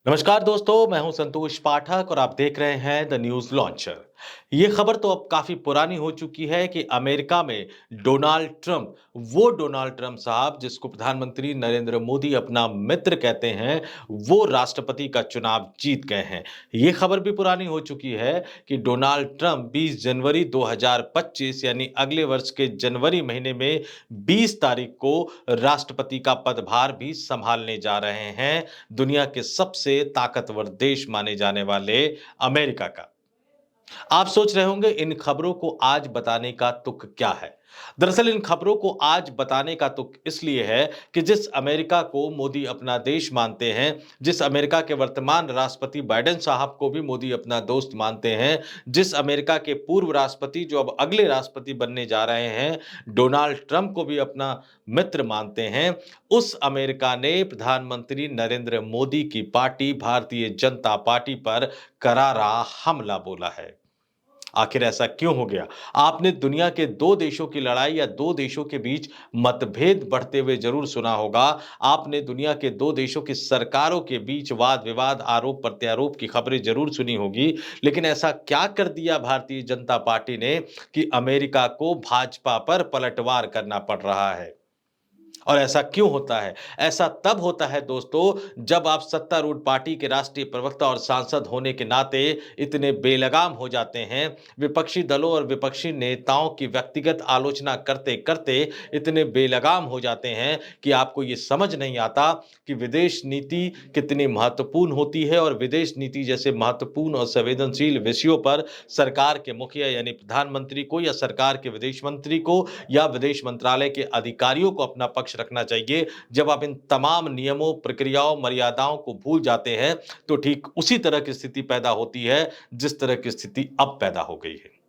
नमस्कार दोस्तों, मैं हूं संतोष पाठक और आप देख रहे हैं द न्यूज लॉन्चर। ये खबर तो अब काफी पुरानी हो चुकी है कि अमेरिका में डोनाल्ड ट्रंप साहब जिसको प्रधानमंत्री नरेंद्र मोदी अपना मित्र कहते हैं, वो राष्ट्रपति का चुनाव जीत गए हैं। ये खबर भी पुरानी हो चुकी है कि डोनाल्ड ट्रंप 20 जनवरी 2025 यानी अगले वर्ष के जनवरी महीने में 20 तारीख को राष्ट्रपति का पदभार भी संभालने जा रहे हैं, दुनिया के सबसे ताकतवर देश माने जाने वाले अमेरिका का। आप सोच रहे होंगे इन खबरों को आज बताने का तुक क्या है? दरअसल इन खबरों को आज बताने का तुक इसलिए है कि जिस अमेरिका को मोदी अपना देश मानते हैं, जिस अमेरिका के वर्तमान राष्ट्रपति बाइडेन साहब को भी मोदी अपना दोस्त मानते हैं, जिस अमेरिका के पूर्व राष्ट्रपति जो अब अगले राष्ट्रपति बनने जा रहे हैं, डोनाल्ड ट्रंप को भी अपना मित्र मानते हैं, उस अमेरिका ने प्रधानमंत्री नरेंद्र मोदी की पार्टी भारतीय जनता पार्टी पर करारा हमला बोला है। आखिर ऐसा क्यों हो गया? आपने दुनिया के 2 देशों की लड़ाई या 2 देशों के बीच मतभेद बढ़ते हुए ज़रूर सुना होगा। आपने दुनिया के 2 देशों की सरकारों के बीच वाद-विवाद, आरोप-प्रत्यारोप की खबरें ज़रूर सुनी होगी। लेकिन ऐसा क्या कर दिया भारतीय जनता पार्टी ने कि अमेरिका को भाजपा पर पलटवार करना पड़ रहा है? और ऐसा क्यों होता है? ऐसा तब होता है दोस्तों, जब आप सत्तारूढ़ पार्टी के राष्ट्रीय प्रवक्ता और सांसद होने के नाते इतने बेलगाम हो जाते हैं, विपक्षी दलों और विपक्षी नेताओं की व्यक्तिगत आलोचना करते-करते इतने बेलगाम हो जाते हैं कि आपको ये समझ नहीं आता कि विदेश नीति कितनी महत्वपूर्ण होती है और विदेश नीति जैसे महत्वपूर्ण और संवेदनशील विषयों पर सरकार के मुखिया यानी प्रधानमंत्री को या सरकार के विदेश मंत्री को या विदेश मंत्रालय के अधिकारियों को अपना पक्ष रखना चाहिए। जब आप इन तमाम नियमों, प्रक्रियाओं, मर्यादाओं को भूल जाते हैं, तो ठीक उसी तरह की स्थिति पैदा होती है, जिस तरह की स्थिति अब पैदा हो गई है।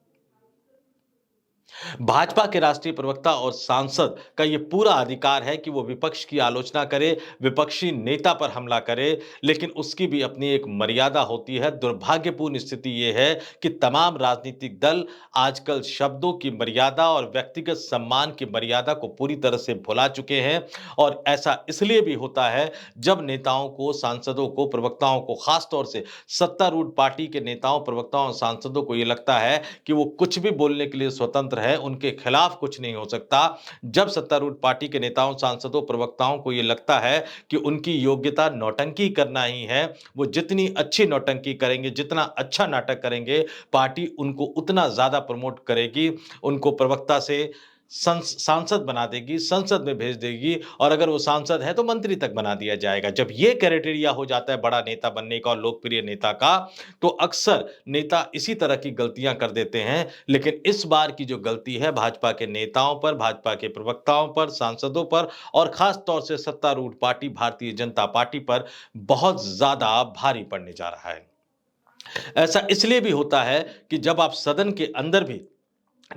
भाजपा के राष्ट्रीय प्रवक्ता और सांसद का ये पूरा अधिकार है कि वो विपक्ष की आलोचना करे, विपक्षी नेता पर हमला करे, लेकिन उसकी भी अपनी एक मर्यादा होती है। दुर्भाग्यपूर्ण स्थिति ये है कि तमाम राजनीतिक दल आजकल शब्दों की मर्यादा और व्यक्तिगत सम्मान की मर्यादा को पूरी तरह से भुला चुके हैं और ऐसा इसलिए भी होता है जब नेताओं को, सांसदों को, प्रवक्ताओं को, खास तौर से सत्तारूढ़ पार्टी के नेताओं, प्रवक्ताओं और सांसदों को ये लगता है कि वो कुछ भी बोलने के लिए स्वतंत्र है, उनके खिलाफ कुछ नहीं हो सकता। जब सत्तारूढ़ पार्टी के नेताओं, सांसदों, प्रवक्ताओं को ये लगता है कि उनकी योग्यता नौटंकी करना ही है, वो जितनी अच्छी नौटंकी करेंगे, जितना अच्छा नाटक करेंगे, पार्टी उनको उतना ज़्यादा प्रमोट करेगी, उनको प्रवक्ता से सांसद बना देगी, संसद में भेज देगी और अगर वो सांसद है तो मंत्री तक बना दिया जाएगा। जब ये क्राइटेरिया हो जाता है बड़ा नेता बनने का और लोकप्रिय नेता का, तो अक्सर नेता इसी तरह की गलतियां कर देते हैं। लेकिन इस बार की जो गलती है भाजपा के नेताओं पर, भाजपा के प्रवक्ताओं पर, सांसदों पर और खास तौर से सत्तारूढ़ पार्टी भारतीय जनता पार्टी पर बहुत ज्यादा भारी पड़ने जा रहा है। ऐसा इसलिए भी होता है कि जब आप सदन के अंदर भी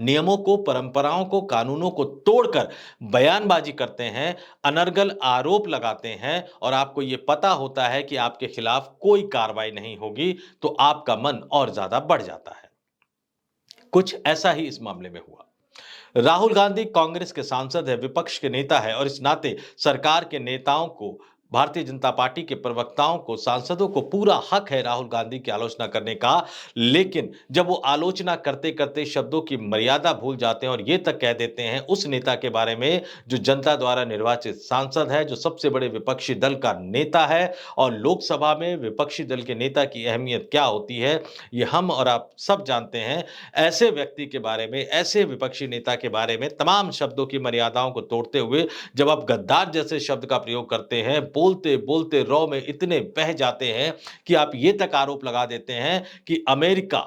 नियमों को, परंपराओं को, कानूनों को तोड़कर बयानबाजी करते हैं, अनर्गल आरोप लगाते हैं और आपको ये पता होता है कि आपके खिलाफ कोई कार्रवाई नहीं होगी, तो आपका मन और ज्यादा बढ़ जाता है। कुछ ऐसा ही इस मामले में हुआ। राहुल गांधी कांग्रेस के सांसद है, विपक्ष के नेता है और इस नाते सरकार के नेताओं को, भारतीय जनता पार्टी के प्रवक्ताओं को, सांसदों को पूरा हक है राहुल गांधी की आलोचना करने का। लेकिन जब वो आलोचना करते-करते शब्दों की मर्यादा भूल जाते हैं और ये तक कह देते हैं उस नेता के बारे में जो जनता द्वारा निर्वाचित सांसद है, जो सबसे बड़े विपक्षी दल का नेता है और लोकसभा में विपक्षी दल के नेता की अहमियत क्या होती है, ये हम और आप सब जानते हैं। ऐसे व्यक्ति के बारे में, ऐसे विपक्षी नेता के बारे में तमाम शब्दों की मर्यादाओं को तोड़ते हुए जब आप गद्दार जैसे शब्द का प्रयोग करते हैं, बोलते-बोलते रौ में इतने बह जाते हैं कि आप ये तक आरोप लगा देते हैं कि अमेरिका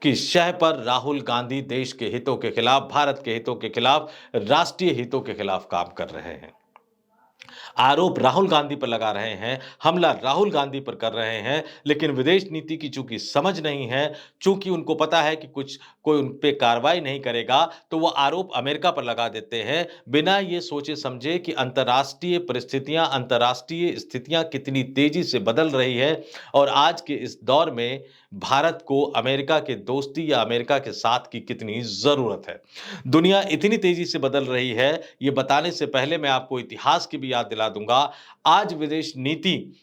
की शह पर राहुल गांधी देश के हितों के खिलाफ, भारत के हितों के खिलाफ, राष्ट्रीय हितों के खिलाफ काम कर रहे हैं। आरोप राहुल गांधी पर लगा रहे हैं, हमला राहुल गांधी पर कर रहे हैं, लेकिन विदेश नीति की चूंकि समझ नहीं है, चूंकि उनको पता है कि कुछ कोई उन पे कार्रवाई नहीं करेगा, तो वो आरोप अमेरिका पर लगा देते हैं, बिना ये सोचे समझे कि अंतर्राष्ट्रीय परिस्थितियां, अंतर्राष्ट्रीय स्थितियां कितनी तेजी से बदल रही है और आज के इस दौर में भारत को अमेरिका के दोस्ती या अमेरिका के साथ की कितनी जरूरत है। दुनिया इतनी तेजी से बदल रही है, ये बताने से पहले मैं आपको इतिहास की भी याद दिला दूंगा। आज विदेश नीति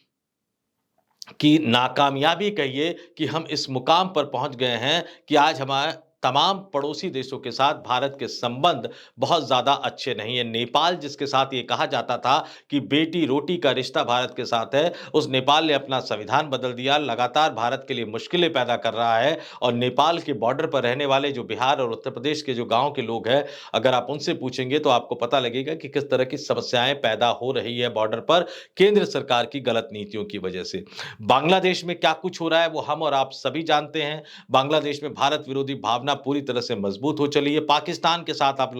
कि नाकामयाबी कहिए कि हम इस मुकाम पर पहुंच गए हैं कि आज हमारे तमाम पड़ोसी देशों के साथ भारत के संबंध बहुत ज़्यादा अच्छे नहीं है। नेपाल जिसके साथ ये कहा जाता था कि बेटी-रोटी का रिश्ता भारत के साथ है, उस नेपाल ने अपना संविधान बदल दिया, लगातार भारत के लिए मुश्किलें पैदा कर रहा है और नेपाल के बॉर्डर पर रहने वाले जो बिहार और उत्तर प्रदेश के जो गाँव के लोग हैं, अगर आप उनसे पूछेंगे तो आपको पता लगेगा कि किस तरह की समस्याएँ पैदा हो रही है बॉर्डर पर, केंद्र सरकार की गलत नीतियों की वजह से। बांग्लादेश में क्या कुछ हो रहा है वो हम और आप सभी जानते हैं। बांग्लादेश में भारत विरोधी भावना पूरी तरह से मजबूत हो चली है। पाकिस्तान के साथ अब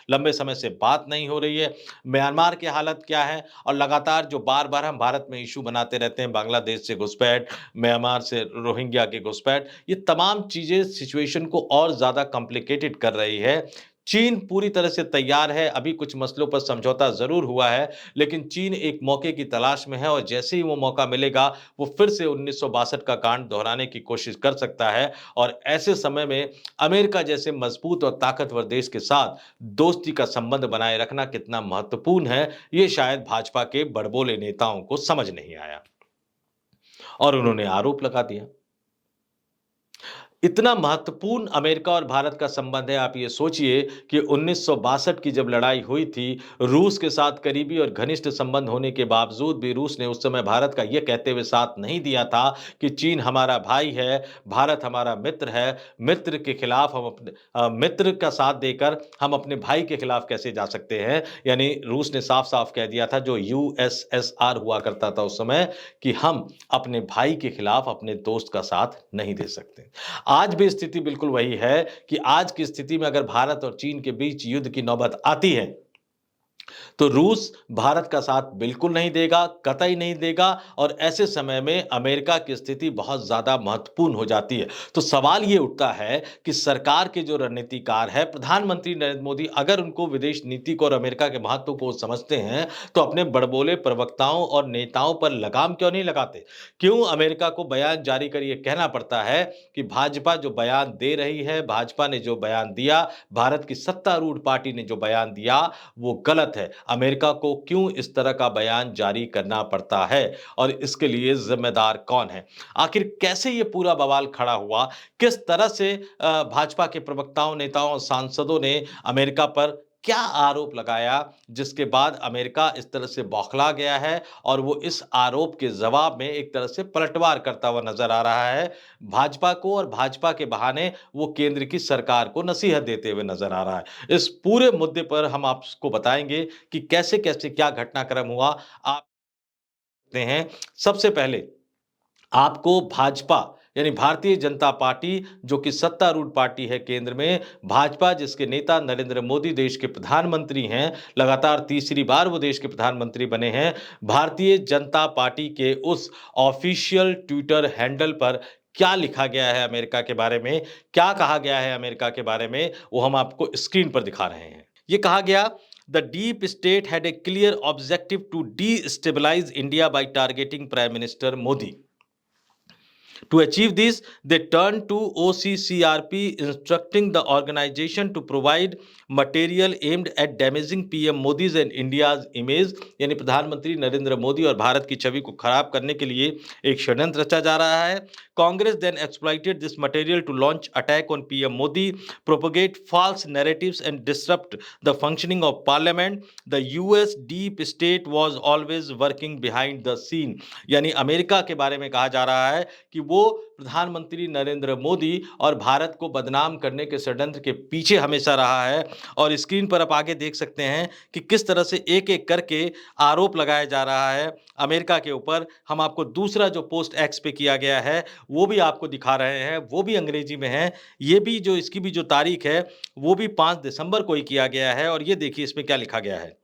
लंबे समय से बात नहीं हो रही है। म्यांमार की हालत क्या है और लगातार जो बार-बार हम भारत में इश्यू बनाते रहते हैं, बांग्लादेश से घुसपैठ, म्यांमार से रोहिंग्या की घुसपैठ, ये तमाम चीज़ें सिचुएशन को और ज़्यादा कॉम्प्लिकेटेड कर रही है। चीन पूरी तरह से तैयार है, अभी कुछ मसलों पर समझौता ज़रूर हुआ है, लेकिन चीन एक मौके की तलाश में है और जैसे ही वो मौका मिलेगा, वो फिर से 1962 का कांड दोहराने की कोशिश कर सकता है और ऐसे समय में अमेरिका जैसे मजबूत और ताकतवर देश के साथ दोस्ती का संबंध बनाए रखना कितना महत्वपूर्ण है, ये शायद भाजपा के बड़बोले नेताओं को समझ नहीं आया और उन्होंने आरोप लगा दिया। इतना महत्वपूर्ण अमेरिका और भारत का संबंध है, आप ये सोचिए कि 1962 की जब लड़ाई हुई थी, रूस के साथ करीबी और घनिष्ठ संबंध होने के बावजूद भी रूस ने उस समय भारत का ये कहते हुए साथ नहीं दिया था कि चीन हमारा भाई है, भारत हमारा मित्र है, मित्र के खिलाफ मित्र का साथ देकर हम अपने भाई के खिलाफ कैसे जा सकते हैं? यानी रूस ने साफ-साफ कह दिया था जो यूएसएसआर हुआ करता था उस समय कि हम अपने भाई के खिलाफ अपने दोस्त का साथ नहीं दे सकते। आज भी स्थिति बिल्कुल वही है कि आज की स्थिति में अगर भारत और चीन के बीच युद्ध की नौबत आती है, तो रूस भारत का साथ बिल्कुल नहीं देगा, कतई नहीं देगा और ऐसे समय में अमेरिका की स्थिति बहुत ज़्यादा महत्वपूर्ण हो जाती है। तो सवाल ये उठता है कि सरकार के जो रणनीतिकार है, प्रधानमंत्री नरेंद्र मोदी अगर उनको विदेश नीति को और अमेरिका के महत्व को समझते हैं, तो अपने बड़बोले प्रवक्ताओं और नेताओं पर लगाम क्यों नहीं लगाते? क्यों अमेरिका को बयान जारी कर ये कहना पड़ता है कि भाजपा जो बयान दे रही है, भाजपा ने जो बयान दिया, भारत की सत्तारूढ़ पार्टी ने जो बयान दिया, वो गलत है। अमेरिका को क्यों इस तरह का बयान जारी करना पड़ता है और इसके लिए जिम्मेदार कौन है? आखिर कैसे ये पूरा बवाल खड़ा हुआ? किस तरह से भाजपा के प्रवक्ताओं, नेताओं और सांसदों ने अमेरिका पर क्या आरोप लगाया जिसके बाद अमेरिका इस तरह से बौखला गया है और वो इस आरोप के जवाब में एक तरह से पलटवार करता हुआ नजर आ रहा है भाजपा को और भाजपा के बहाने वो केंद्र की सरकार को नसीहत देते हुए नजर आ रहा है। इस पूरे मुद्दे पर हम आपको बताएंगे कि कैसे-कैसे क्या घटनाक्रम हुआ। आप देखते हैं सबसे पहले आपको भाजपा यानी भारतीय जनता पार्टी जो कि सत्तारूढ़ पार्टी है केंद्र में, भाजपा जिसके नेता नरेंद्र मोदी देश के प्रधानमंत्री हैं, लगातार तीसरी बार वो देश के प्रधानमंत्री बने हैं। भारतीय जनता पार्टी के उस ऑफिशियल ट्विटर हैंडल पर क्या लिखा गया है अमेरिका के बारे में, क्या कहा गया है अमेरिका के बारे में, वो हम आपको स्क्रीन पर दिखा रहे हैं। ये कहा गया The deep state had a clear objective to destabilize India by targeting Prime Minister Modi. To achieve this, they turned to OCCRP, instructing the organization to provide material aimed at damaging PM Modi's and India's image. यानी प्रधानमंत्री नरेंद्र मोदी और भारत की छवि को खराब करने के लिए एक षड्यंत्र रचा जा रहा है. Congress then exploited this material to launch attack on PM Modi, propagate false narratives and disrupt the functioning of parliament. The US deep state was always working behind the scene. यानी अमेरिका के बारे में कहा जा रहा है कि वो प्रधानमंत्री नरेंद्र मोदी और भारत को बदनाम करने के षड्यंत्र के पीछे हमेशा रहा है और स्क्रीन पर आप आगे देख सकते हैं कि किस तरह से एक-एक करके आरोप लगाया जा रहा है अमेरिका के ऊपर। हम आपको दूसरा जो पोस्ट एक्स पे किया गया है वो भी आपको दिखा रहे हैं, वो भी अंग्रेजी में है। ये भी जो इसकी भी जो तारीख है वो भी 5 दिसंबर को ही किया गया है और ये देखिए इसमें क्या लिखा गया है।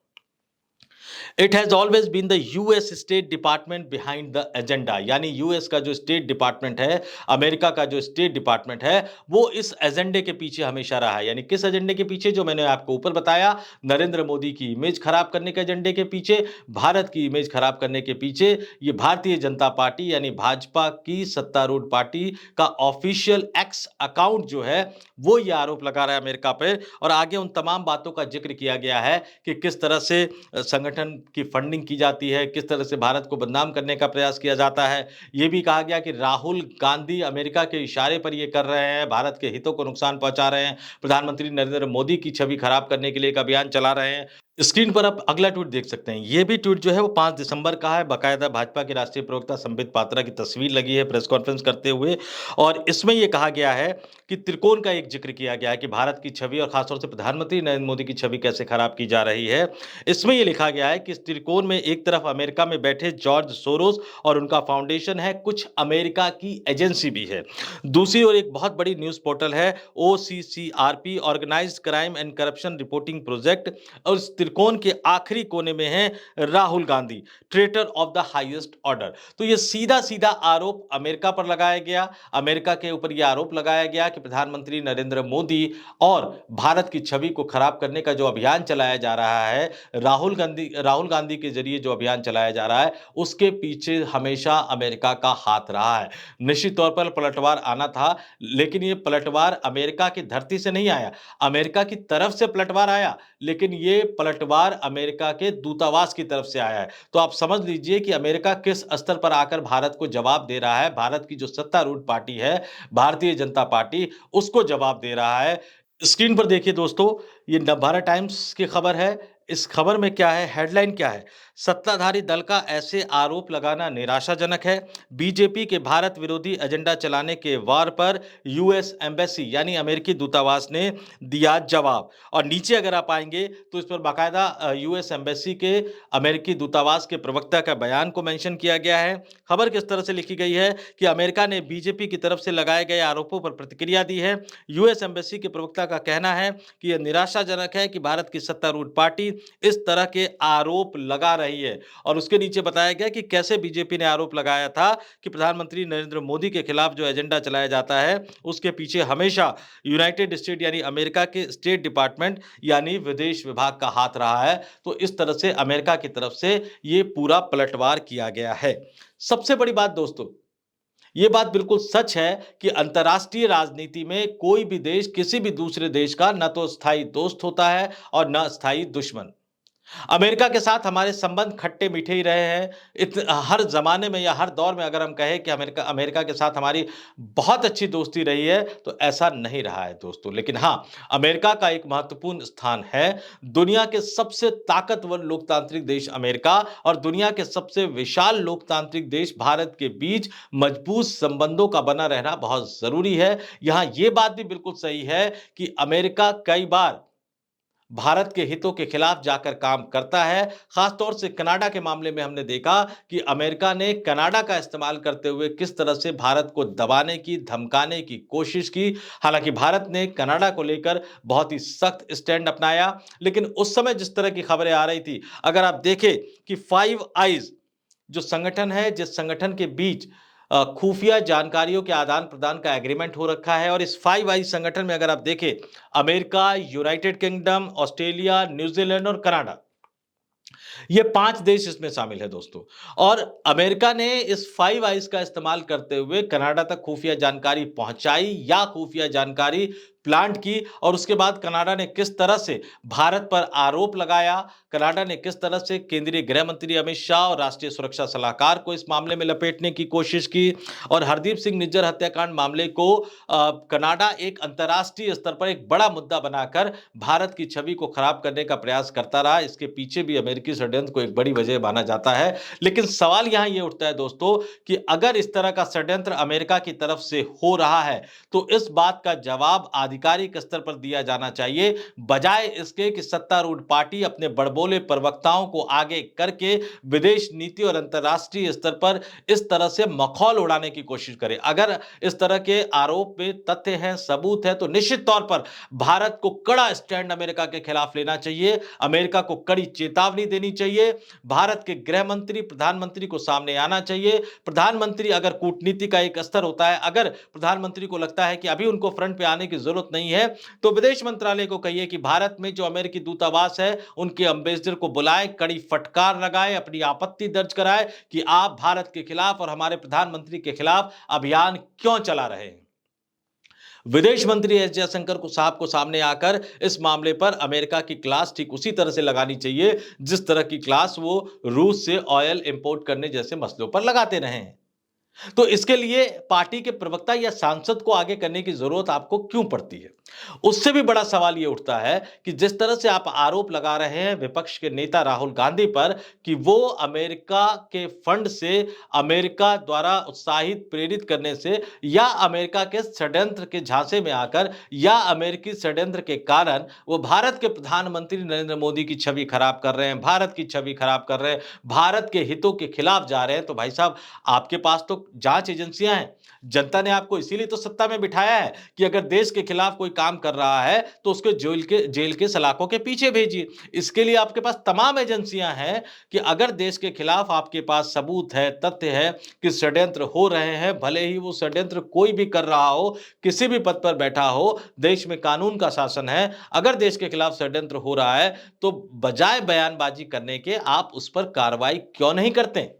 It has always been the US State Department behind the agenda. यानी यूएस का जो स्टेट डिपार्टमेंट है, अमेरिका का जो स्टेट डिपार्टमेंट है, वो इस एजेंडे के पीछे हमेशा रहा है। यानी किस एजेंडे के पीछे? जो मैंने आपको ऊपर बताया, नरेंद्र मोदी की इमेज खराब करने के एजेंडे के पीछे, भारत की इमेज खराब करने के पीछे ये भारतीय जनता पार्टी यानी भाजपा की सत्तारूढ़ पार्टी का ऑफिशियल एक्स अकाउंट जो है वो ये आरोप लगा रहा है अमेरिका पे और आगे उन तमाम बातों का जिक्र किया गया है कि किस तरह से संगठन संगठन की फंडिंग की जाती है, किस तरह से भारत को बदनाम करने का प्रयास किया जाता है। ये भी कहा गया कि राहुल गांधी अमेरिका के इशारे पर ये कर रहे हैं, भारत के हितों को नुकसान पहुँचा रहे हैं, प्रधानमंत्री नरेंद्र मोदी की छवि खराब करने के लिए एक अभियान चला रहे हैं। स्क्रीन पर आप अगला ट्वीट देख सकते हैं। ये भी ट्वीट जो है वो 5 दिसंबर का है। बाकायदा भाजपा के राष्ट्रीय प्रवक्ता संबित पात्रा की तस्वीर लगी है प्रेस कॉन्फ्रेंस करते हुए और इसमें ये कहा गया है कि त्रिकोण का एक ज़िक्र किया गया है कि भारत की छवि और खास तौर से प्रधानमंत्री नरेंद्र मोदी की छवि कैसे खराब की जा रही है। इसमें ये लिखा गया है कि इस त्रिकोण में एक तरफ अमेरिका में बैठे जॉर्ज सोरोस और उनका फाउंडेशन है, कुछ अमेरिका की एजेंसी भी है। दूसरी ओर एक बहुत बड़ी न्यूज़ पोर्टल है OCCRP organised crime and corruption reporting project और इस त्रिकोण के आखिरी कोने में है Rahul Gandhi, traitor of the highest order. तो ये सीधा-सीधा आरोप अमेरिका पर लगाया गया। अमेरिका के ऊपर यह आरोप लगाया गया कि प्रधानमंत्री नरेंद्र मोदी और भारत की छवि को खराब करने का जो अभियान चलाया जा रहा है, राहुल गांधी के जरिए जो अभियान चलाया जा रहा है, उसके पीछे हमेशा अमेरिका का हाथ रहा है। निश्चित तौर पर पलटवार आना था, लेकिन ये पलटवार अमेरिका की धरती से नहीं आया। अमेरिका की तरफ से पलटवार आया, लेकिन ये पलटवार अमेरिका के दूतावास की तरफ से आया है। तो आप समझ लीजिए कि अमेरिका किस स्तर पर आकर भारत को जवाब दे रहा है। भारत की जो सत्तारूढ़ पार्टी है, भारतीय जनता पार्टी, उसको जवाब दे रहा है। स्क्रीन पर देखिए दोस्तों, ये नवभारत टाइम्स की खबर है। इस खबर में क्या है, हेडलाइन क्या है? सत्ताधारी दल का ऐसे आरोप लगाना निराशाजनक है। बीजेपी के भारत विरोधी एजेंडा चलाने के वार पर यूएस एम्बेसी यानी अमेरिकी दूतावास ने दिया जवाब। और नीचे अगर आप आएंगे तो इस पर बाकायदा यूएस एम्बेसी के अमेरिकी दूतावास के प्रवक्ता का बयान को मेंशन किया गया है। खबर किस तरह से लिखी गई है कि अमेरिका ने बीजेपी की तरफ से लगाए गए आरोपों पर प्रतिक्रिया दी है। यूएस एम्बेसी के प्रवक्ता का कहना है कि यह निराशाजनक है कि भारत की सत्तारूढ़ पार्टी इस तरह के आरोप लगा रही है। और उसके नीचे बताया गया कि कैसे बीजेपी ने आरोप लगाया था कि प्रधानमंत्री नरेंद्र मोदी के खिलाफ जो एजेंडा चलाया जाता है, उसके पीछे हमेशा यूनाइटेड स्टेट यानी अमेरिका के स्टेट डिपार्टमेंट यानी विदेश विभाग का हाथ रहा है। तो इस तरह से अमेरिका की तरफ से ये पूरा पलटवार किया गया है। सबसे बड़ी बात दोस्तों, ये बात बिल्कुल सच है कि अंतर्राष्ट्रीय राजनीति में कोई भी देश किसी भी दूसरे देश का न तो स्थायी दोस्त होता है और न स्थायी दुश्मन। अमेरिका के साथ हमारे संबंध खट्टे मीठे ही रहे हैं। हर ज़माने में या हर दौर में अगर हम कहें कि अमेरिका अमेरिका के साथ हमारी बहुत अच्छी दोस्ती रही है, तो ऐसा नहीं रहा है दोस्तों। लेकिन हाँ, अमेरिका का एक महत्वपूर्ण स्थान है। दुनिया के सबसे ताकतवर लोकतांत्रिक देश अमेरिका और दुनिया के सबसे विशाल लोकतांत्रिक देश भारत के बीच मजबूत संबंधों का बना रहना बहुत ज़रूरी है। यहाँ ये बात भी बिल्कुल सही है कि अमेरिका कई बार भारत के हितों के खिलाफ जाकर काम करता है। खास तौर से कनाडा के मामले में हमने देखा कि अमेरिका ने कनाडा का इस्तेमाल करते हुए किस तरह से भारत को दबाने की, धमकाने की कोशिश की। हालांकि भारत ने कनाडा को लेकर बहुत ही सख्त स्टैंड अपनाया, लेकिन उस समय जिस तरह की खबरें आ रही थी, अगर आप देखें कि फाइव आइज जो संगठन है, जिस संगठन के बीच खुफिया जानकारियों के आदान-प्रदान का एग्रीमेंट हो रखा है और इस फाइव आइज संगठन में अगर आप देखें, America, United kingdom, Australia, New Zealand और कनाडा, ये 5 देश इसमें शामिल है दोस्तों। और अमेरिका ने इस फाइव आइज का इस्तेमाल करते हुए कनाडा तक खुफिया जानकारी पहुंचाई या खुफिया जानकारी प्लांट की और उसके बाद कनाडा ने किस तरह से भारत पर आरोप लगाया, कनाडा ने किस तरह से केंद्रीय गृह मंत्री अमित शाह और राष्ट्रीय सुरक्षा सलाहकार को इस मामले में लपेटने की कोशिश की और हरदीप सिंह निज्जर हत्याकांड मामले को कनाडा एक अंतर्राष्ट्रीय स्तर पर एक बड़ा मुद्दा बनाकर भारत की छवि को खराब करने का प्रयास करता रहा। इसके पीछे भी अमेरिकी षड्यंत्र को एक बड़ी वजह माना जाता है। लेकिन सवाल यहां यह उठता है दोस्तों कि अगर इस तरह का षड्यंत्र अमेरिका की तरफ से हो रहा है, तो इस बात का जवाब आधिकारिक स्तर पर दिया जाना चाहिए, बजाय इसके कि सत्तारूढ़ पार्टी अपने बड़बोले प्रवक्ताओं को आगे करके विदेश नीति और अंतर्राष्ट्रीय स्तर पर इस तरह से मखौल उड़ाने की कोशिश करे। अगर इस तरह के आरोप में तथ्य हैं, सबूत है, तो निश्चित तौर पर भारत को कड़ा स्टैंड अमेरिका के खिलाफ लेना चाहिए, अमेरिका को कड़ी चेतावनी देनी चाहिए। भारत के गृह मंत्री, प्रधानमंत्री को सामने आना चाहिए। प्रधानमंत्री अगर कूटनीति का एक स्तर होता है, अगर प्रधानमंत्री को लगता है कि अभी उनको फ्रंट पे आने की जरूरत नहीं है, तो विदेश मंत्रालय को कहिए कि भारत में जो अमेरिकी दूतावास है, उनके एम्बेसडर को बुलाएं, कड़ी फटकार लगाएं, अपनी आपत्ति दर्ज कराएं कि आप भारत के खिलाफ और हमारे प्रधानमंत्री के खिलाफ अभियान क्यों चला रहे हैं। विदेश मंत्री एस जयशंकर को सामने आकर इस मामले पर अमेरिका की क्लास ठीक उसी तरह से लगानी चाहिए जिस तरह की क्लास वो रूस से ऑयल इंपोर्ट करने जैसे मसलों पर लगाते रहे हैं। तो इसके लिए पार्टी के प्रवक्ता या सांसद को आगे करने की जरूरत आपको क्यों पड़ती है? उससे भी बड़ा सवाल यह उठता है कि जिस तरह से आप आरोप लगा रहे हैं विपक्ष के नेता राहुल गांधी पर कि वो अमेरिका के फंड से, अमेरिका द्वारा उत्साहित प्रेरित करने से या अमेरिका के षड्यंत्र के झांसे में आकर या अमेरिकी षड्यंत्र के कारण वो भारत के प्रधानमंत्री नरेंद्र मोदी की छवि खराब कर रहे हैं, भारत की छवि खराब कर रहे हैं, भारत के हितों के खिलाफ जा रहे हैं। तो भाई साहब, आपके पास तो जांच एजेंसियां हैं। जनता ने आपको इसीलिए तो सत्ता में बिठाया है कि अगर देश के खिलाफ कोई काम कर रहा है तो उसको जेल के सलाखों के पीछे भेजिए। इसके लिए आपके पास तमाम एजेंसियां हैं कि अगर देश के खिलाफ आपके पास सबूत है, तथ्य है कि षड्यंत्र हो रहे हैं, भले ही वो षड्यंत्र कोई भी कर रहा हो, किसी भी पद पर बैठा हो, देश में कानून का शासन है। अगर देश के खिलाफ षड्यंत्र हो रहा है तो बजाय बयानबाजी करने के आप उस पर कार्रवाई क्यों नहीं करते?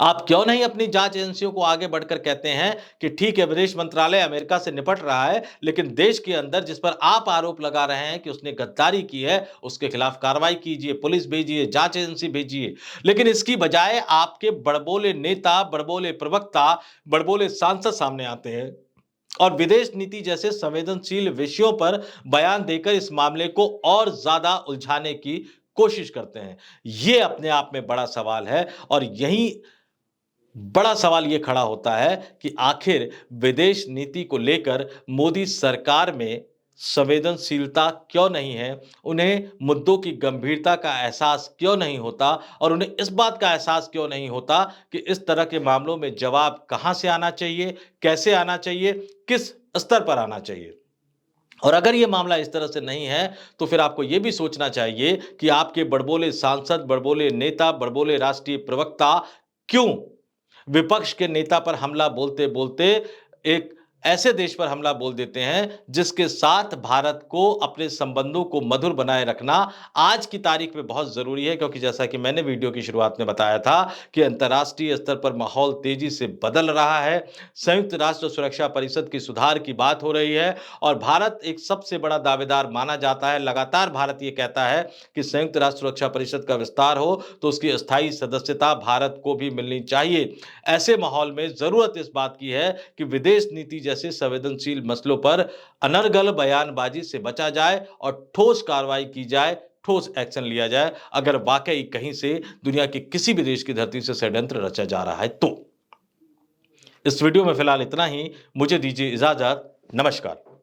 आप क्यों नहीं अपनी जांच एजेंसियों को आगे बढ़कर कहते हैं कि ठीक है, विदेश मंत्रालय अमेरिका से निपट रहा है, लेकिन देश के अंदर जिस पर आप आरोप लगा रहे हैं कि उसने गद्दारी की है, उसके खिलाफ कार्रवाई कीजिए, पुलिस भेजिए, जांच एजेंसी भेजिए। लेकिन इसकी बजाय आपके बड़बोले नेता, बड़बोले प्रवक्ता, बड़बोले सांसद सामने आते हैं और विदेश नीति जैसे संवेदनशील विषयों पर बयान देकर इस मामले को और ज्यादा उलझाने की कोशिश करते हैं। यह अपने आप में बड़ा सवाल है और यही बड़ा सवाल यह खड़ा होता है कि आखिर विदेश नीति को लेकर मोदी सरकार में संवेदनशीलता क्यों नहीं है? उन्हें मुद्दों की गंभीरता का एहसास क्यों नहीं होता और उन्हें इस बात का एहसास क्यों नहीं होता कि इस तरह के मामलों में जवाब कहां से आना चाहिए, कैसे आना चाहिए, किस स्तर पर आना चाहिए? और अगर ये मामला इस तरह से नहीं है तो फिर आपको ये भी सोचना चाहिए कि आपके बड़बोले सांसद, बड़बोले नेता, बड़बोले राष्ट्रीय प्रवक्ता क्यों विपक्ष के नेता पर हमला बोलते बोलते एक ऐसे देश पर हमला बोल देते हैं जिसके साथ भारत को अपने संबंधों को मधुर बनाए रखना आज की तारीख में बहुत जरूरी है। क्योंकि जैसा कि मैंने वीडियो की शुरुआत में बताया था कि अंतर्राष्ट्रीय स्तर पर माहौल तेजी से बदल रहा है, संयुक्त राष्ट्र सुरक्षा परिषद की सुधार की बात हो रही है और भारत एक सबसे बड़ा दावेदार माना जाता है। लगातार भारत ये कहता है कि संयुक्त राष्ट्र सुरक्षा परिषद का विस्तार हो तो उसकी स्थायी सदस्यता भारत को भी मिलनी चाहिए। ऐसे माहौल में जरूरत इस बात की है कि विदेश नीति जैसे संवेदनशील मसलों पर अनर्गल बयानबाजी से बचा जाए और ठोस कार्रवाई की जाए, ठोस एक्शन लिया जाए अगर वाकई कहीं से दुनिया के किसी भी देश की धरती से षड्यंत्र रचा जा रहा है तो। इस वीडियो में फिलहाल इतना ही। मुझे दीजिए इजाजत। नमस्कार।